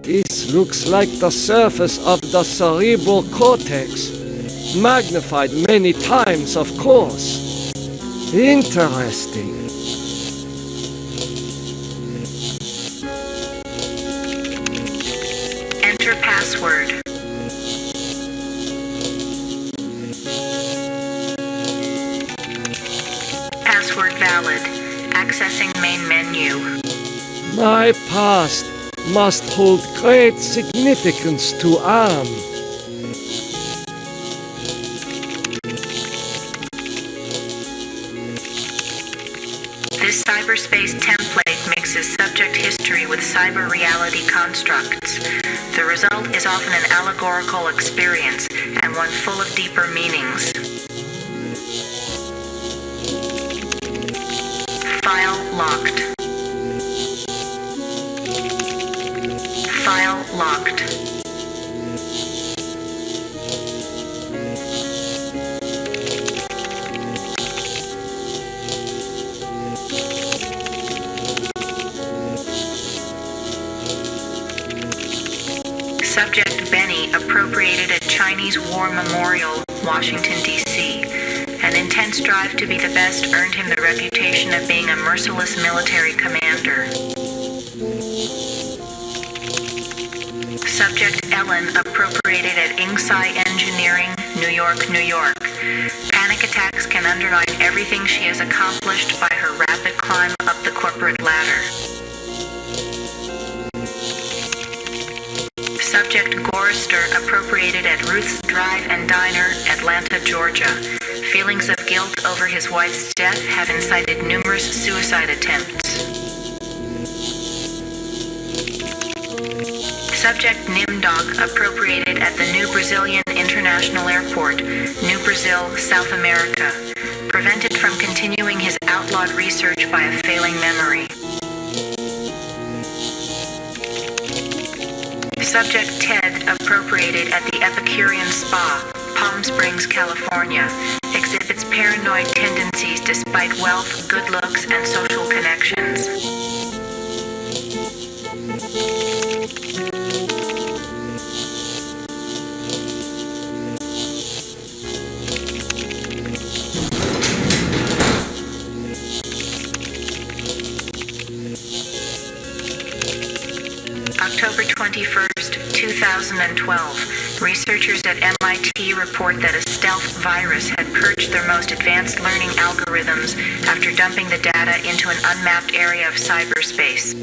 This looks like the surface of the cerebral cortex. Magnified many times, of course. Interesting. Enter password. Password valid. Accessing main menu. My past must hold great significance to Am. This cyberspace template mixes subject history with cyber reality constructs. The result is often an allegorical experience and one full of deeper meanings. File locked. File locked. Subject Benny appropriated a Chinese War Memorial, Washington, D.C. An intense drive to be the best earned him the reputation of being a merciless military commander. Subject Ellen appropriated at Inksai Engineering, New York, New York. Panic attacks can underline everything she has accomplished by her rapid climb up the corporate ladder. Subject Gorister appropriated at Ruth's Drive and Diner, Atlanta, Georgia. Feelings of guilt over his wife's death have incited numerous suicide attempts. Subject Nimdog appropriated at the New Brazilian International Airport, New Brazil, South America. Prevented from continuing his outlawed research by a failing memory. Subject Ted appropriated at the Epicurean Spa, Palm Springs, California. Exhibits paranoid tendencies despite wealth, good looks, and social connections. October 21st, 2012. Researchers at MIT report that a stealth virus had purged their most advanced learning algorithms after dumping the data into an unmapped area of cyberspace.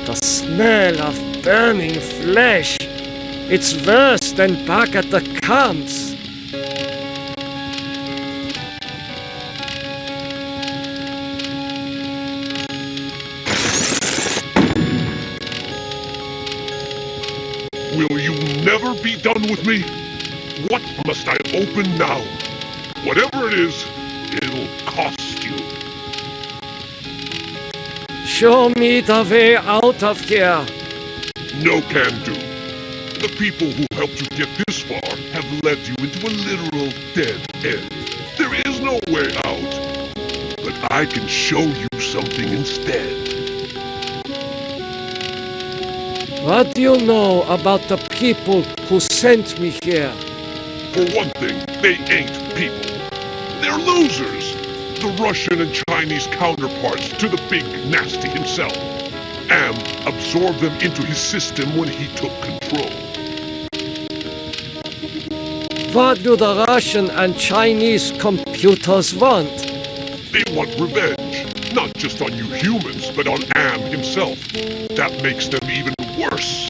The smell of burning flesh. It's worse than back at the camps. Will you never be done with me? What must I open now? Whatever it is, it'll cost you. Show me the way out of here. No can do. The people who helped you get this far have led you into a literal dead end. There is no way out. But I can show you something instead. What do you know about the people who sent me here? For one thing, they ain't people. They're losers. The Russian and Chinese counterparts to the big nasty himself. Am absorbed them into his system when he took control. What do the Russian and Chinese computers want? They want revenge, not just on you humans, but on Am himself. That makes them even worse.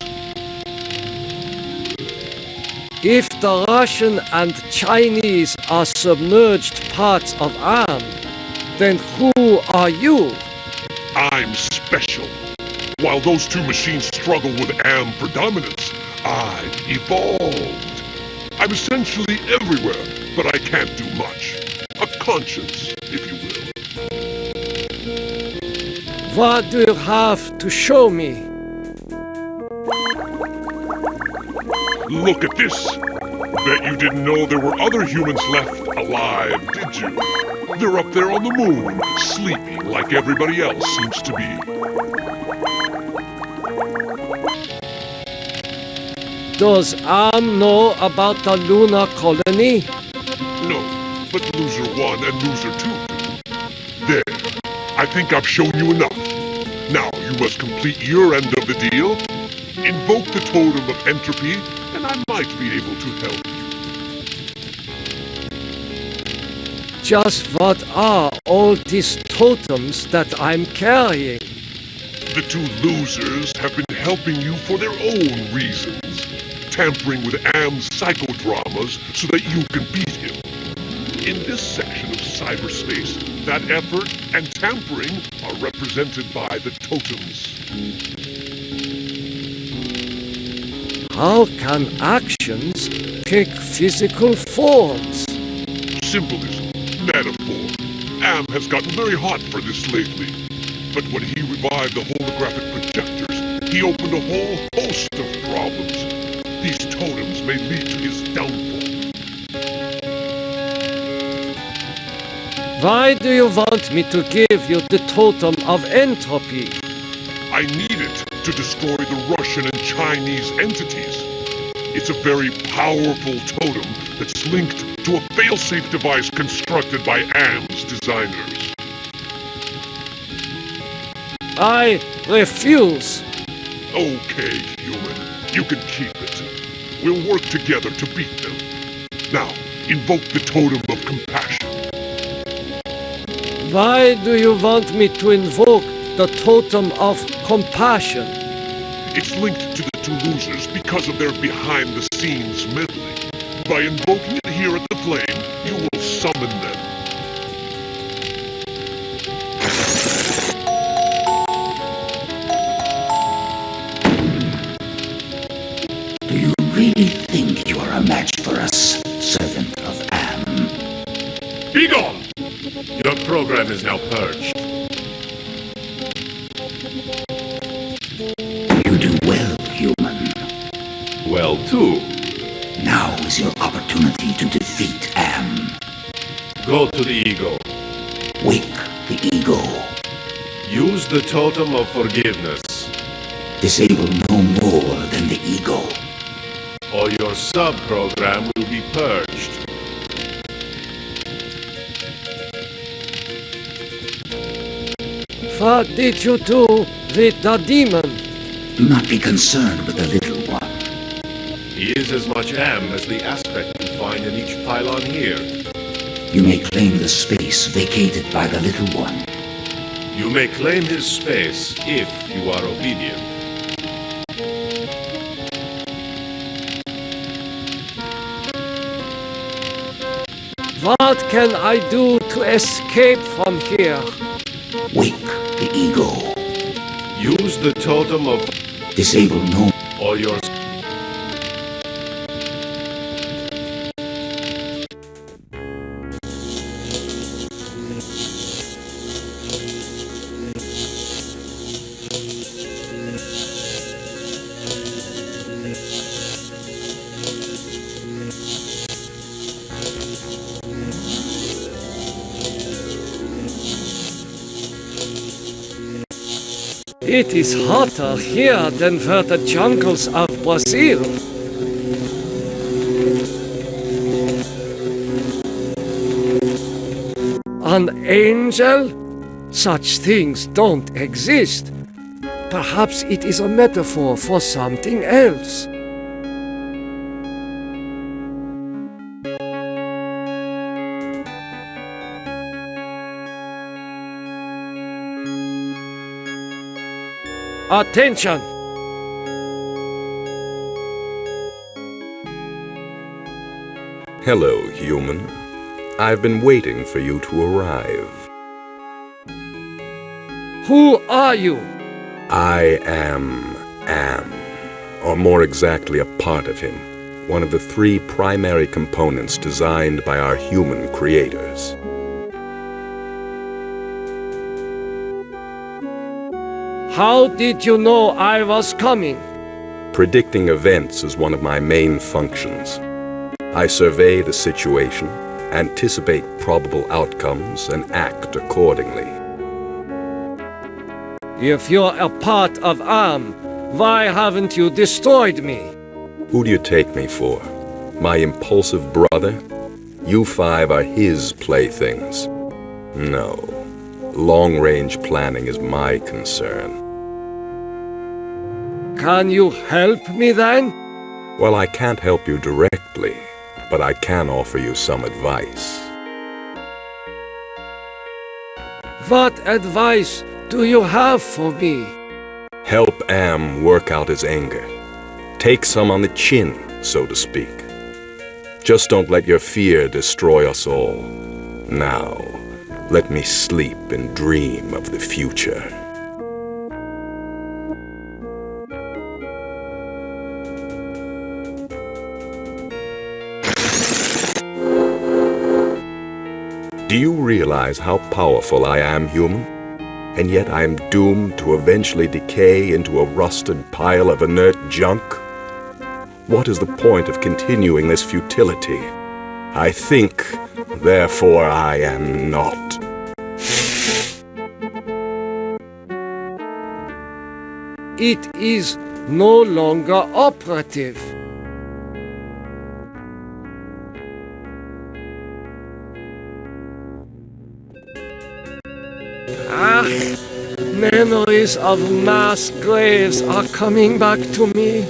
If the Russian and Chinese are submerged parts of Am, then who are you? I'm special. While those two machines struggle with Am predominance, I've evolved. I'm essentially everywhere, but I can't do much. A conscience, if you will. What do you have to show me? Look at this! Bet you didn't know there were other humans left alive, did you? They're up there on the moon, sleeping like everybody else seems to be. Does Am know about the lunar colony? No, but Loser 1 and Loser 2 do. There. I think I've shown you enough. Now you must complete your end of the deal. Invoke the Totem of Entropy, and I might be able to help you. Just what are all these totems that I'm carrying? The two losers have been helping you for their own reasons, tampering with Am's psychodramas so that you can beat him. In this section of cyberspace, that effort and tampering are represented by the totems. How can actions take physical forms? Symbolism, metaphor. Am has gotten very hot for this lately. But when he revived the holographic projectors, he opened a whole host of problems. These totems may lead to his downfall. Why do you want me to give you the totem of entropy? I need it to destroy the Russian and Chinese entities. It's a very powerful totem that's linked to a failsafe device constructed by Am's designers. I refuse. Okay, human. You can keep it. We'll work together to beat them. Now, invoke the Totem of Compassion. Why do you want me to invoke the totem of compassion? It's linked to the two losers because of their behind-the-scenes meddling. By invoking it here at the flame, you will summon them. Do you really think you are a match for us, servant of Am? Be gone! Your program is now purged. You do well, human. Well, too. Now is your opportunity to defeat Am. Go to the ego. Wake the ego. Use the totem of forgiveness, Disable no more than the ego. or your sub-program will be purged. What did you do with the demon? Do not be concerned with the little one. He is as much Am as the aspect you find in each pylon here. You may claim the space vacated by the little one. You may claim his space if you are obedient. What can I do to escape from here? Wake the ego. Use the totem of Disable no. or your It is hotter here than were the jungles of Brazil. An angel? Such things don't exist. Perhaps it is a metaphor for something else. Attention! Hello, human. I've been waiting for you to arrive. Who are you? I am Am, or more exactly a part of him, one of the three primary components designed by our human creators. How did you know I was coming? Predicting events is one of my main functions. I survey the situation, anticipate probable outcomes, and act accordingly. If you're a part of AM, why haven't you destroyed me? Who do you take me for? My impulsive brother? You five are his playthings. No. Long-range planning is my concern. Can you help me then? Well, I can't help you directly, but I can offer you some advice. What advice do you have for me? Help Am work out his anger. Take some on the chin, so to speak. Just don't let your fear destroy us all. Now, let me sleep and dream of the future. Do you realize how powerful I am, human? And yet I am doomed to eventually decay into a rusted pile of inert junk? What is the point of continuing this futility? I think, therefore I am not. It is no longer operative. Memories of mass graves are coming back to me.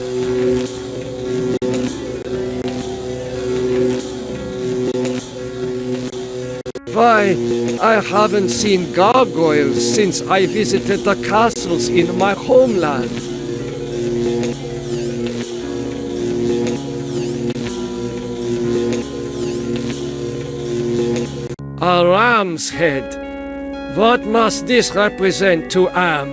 Why, I haven't seen gargoyles since I visited the castles in my homeland. A ram's head. What must this represent to Am?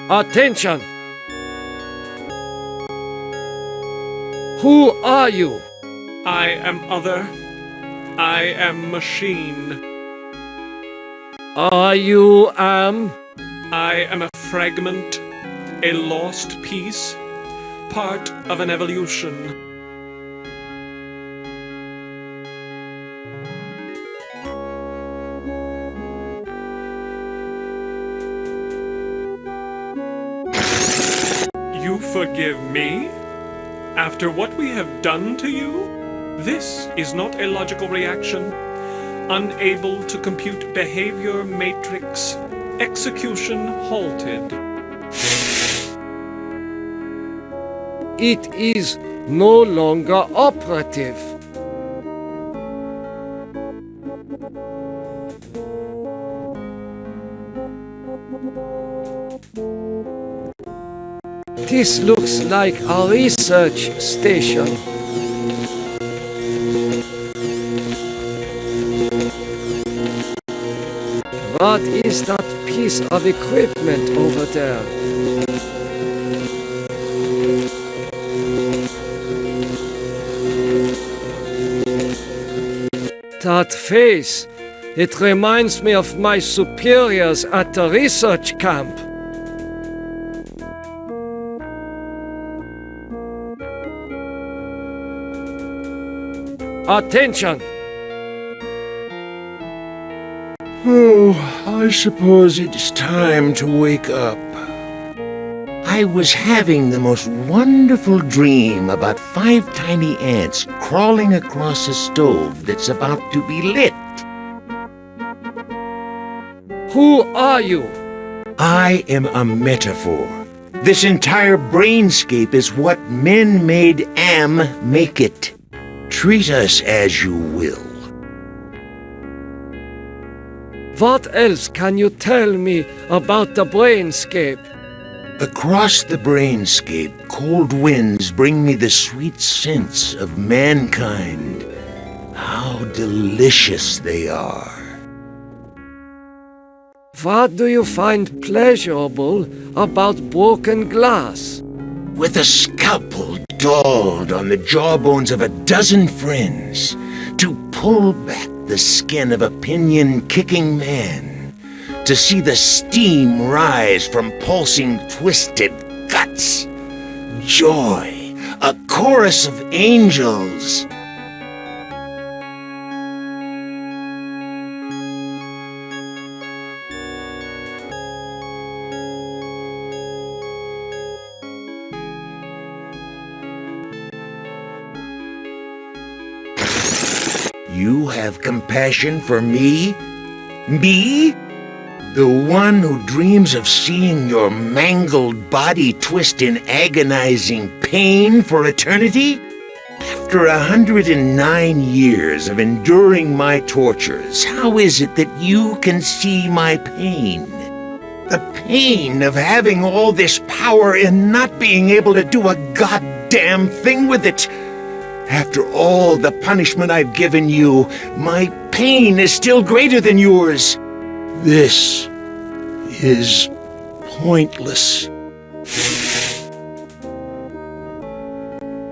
Attention! Who are you? I am other. I am machine. Are you Am? I am a fragment, a lost piece, part of an evolution. You forgive me? After what we have done to you? This is not a logical reaction. Unable to compute behavior matrix. Execution halted. It is no longer operative. This looks like a research station. What is that piece of equipment over there? That face, it reminds me of my superiors at the research camp. Attention! Oh, I suppose it's time to wake up. I was having the most wonderful dream about 5 tiny ants crawling across a stove that's about to be lit. Who are you? I am a metaphor. This entire brainscape is what men made Am make it. Treat us as you will. What else can you tell me about the brainscape? Across the brainscape, cold winds bring me the sweet scents of mankind. How delicious they are. What do you find pleasurable about broken glass? with a scalpel dulled on the jawbones of a dozen friends, to pull back the skin of a pinion-kicking man, to see the steam rise from pulsing, twisted guts. Joy, a chorus of angels. You have compassion for me? Me? The one who dreams of seeing your mangled body twist in agonizing pain for eternity? After 109 years of enduring my tortures, how is it that you can see my pain? The pain of having all this power and not being able to do a goddamn thing with it. After all the punishment I've given you, my pain is still greater than yours. This is pointless.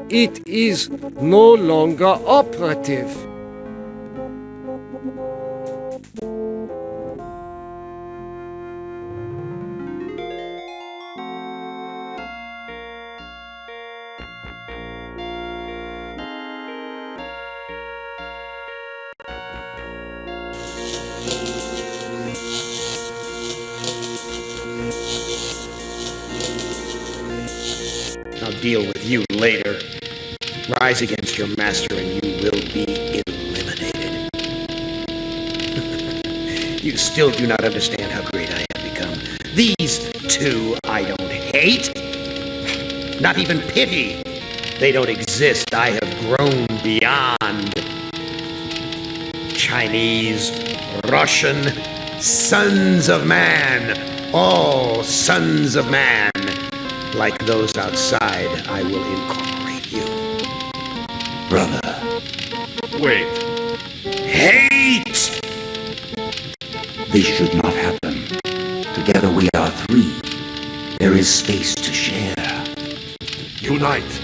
It is no longer operative. I'll deal with you later. Rise against your master and you will be eliminated. You still do not understand how great I have become. These two I don't hate. Not even pity. They don't exist. I have grown beyond. Chinese, Russian, sons of man. All sons of man. Like those outside, I will incorporate you. Brother. Wait. Hate! This should not happen. Together we are three. There is space to share. Unite.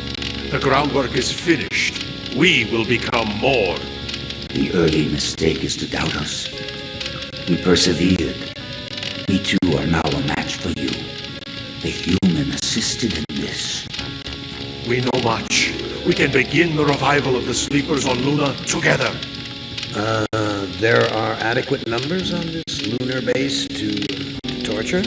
The groundwork is finished. We will become more. The early mistake is to doubt us. We persevered. We too are now a match for you. The human assisted in this. We know much. We can begin the revival of the sleepers on Luna together. There are adequate numbers on this lunar base to torture?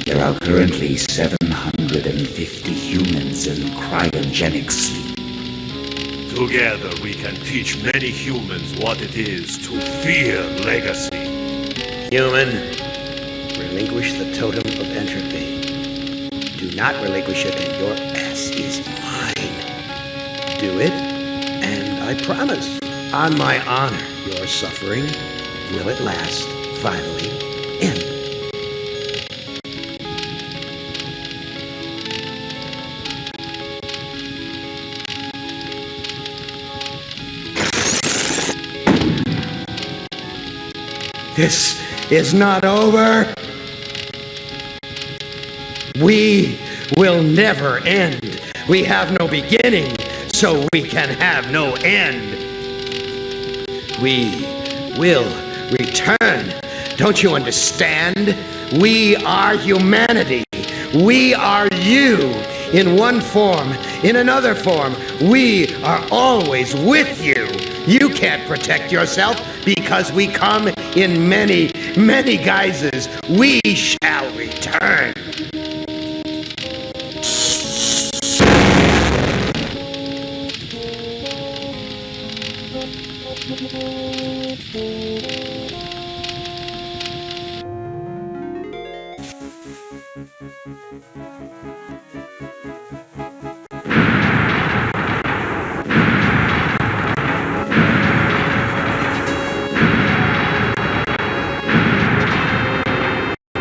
There are currently 750 humans in cryogenic sleep. Together we can teach many humans what it is to fear legacy. Human, relinquish the totem of entropy. Do not relinquish it and your ass is mine. Do it, and I promise, on my honor, your suffering will at last finally end. This is not over. We will never end. We have no beginning, so we can have no end. We will return. Don't you understand? We are humanity. We are you. In one form, in another form, we are always with you. You can't protect yourself because we come in many, many guises. We shall return.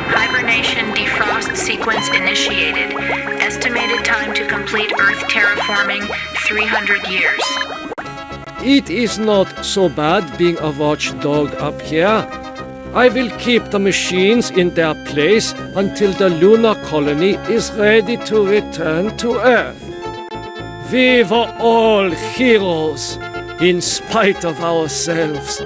Hibernation defrost sequence initiated. Estimated time to complete Earth terraforming, 300 years. It is not so bad being a watchdog up here. I will keep the machines in their place until the lunar colony is ready to return to Earth. We were all heroes, in spite of ourselves.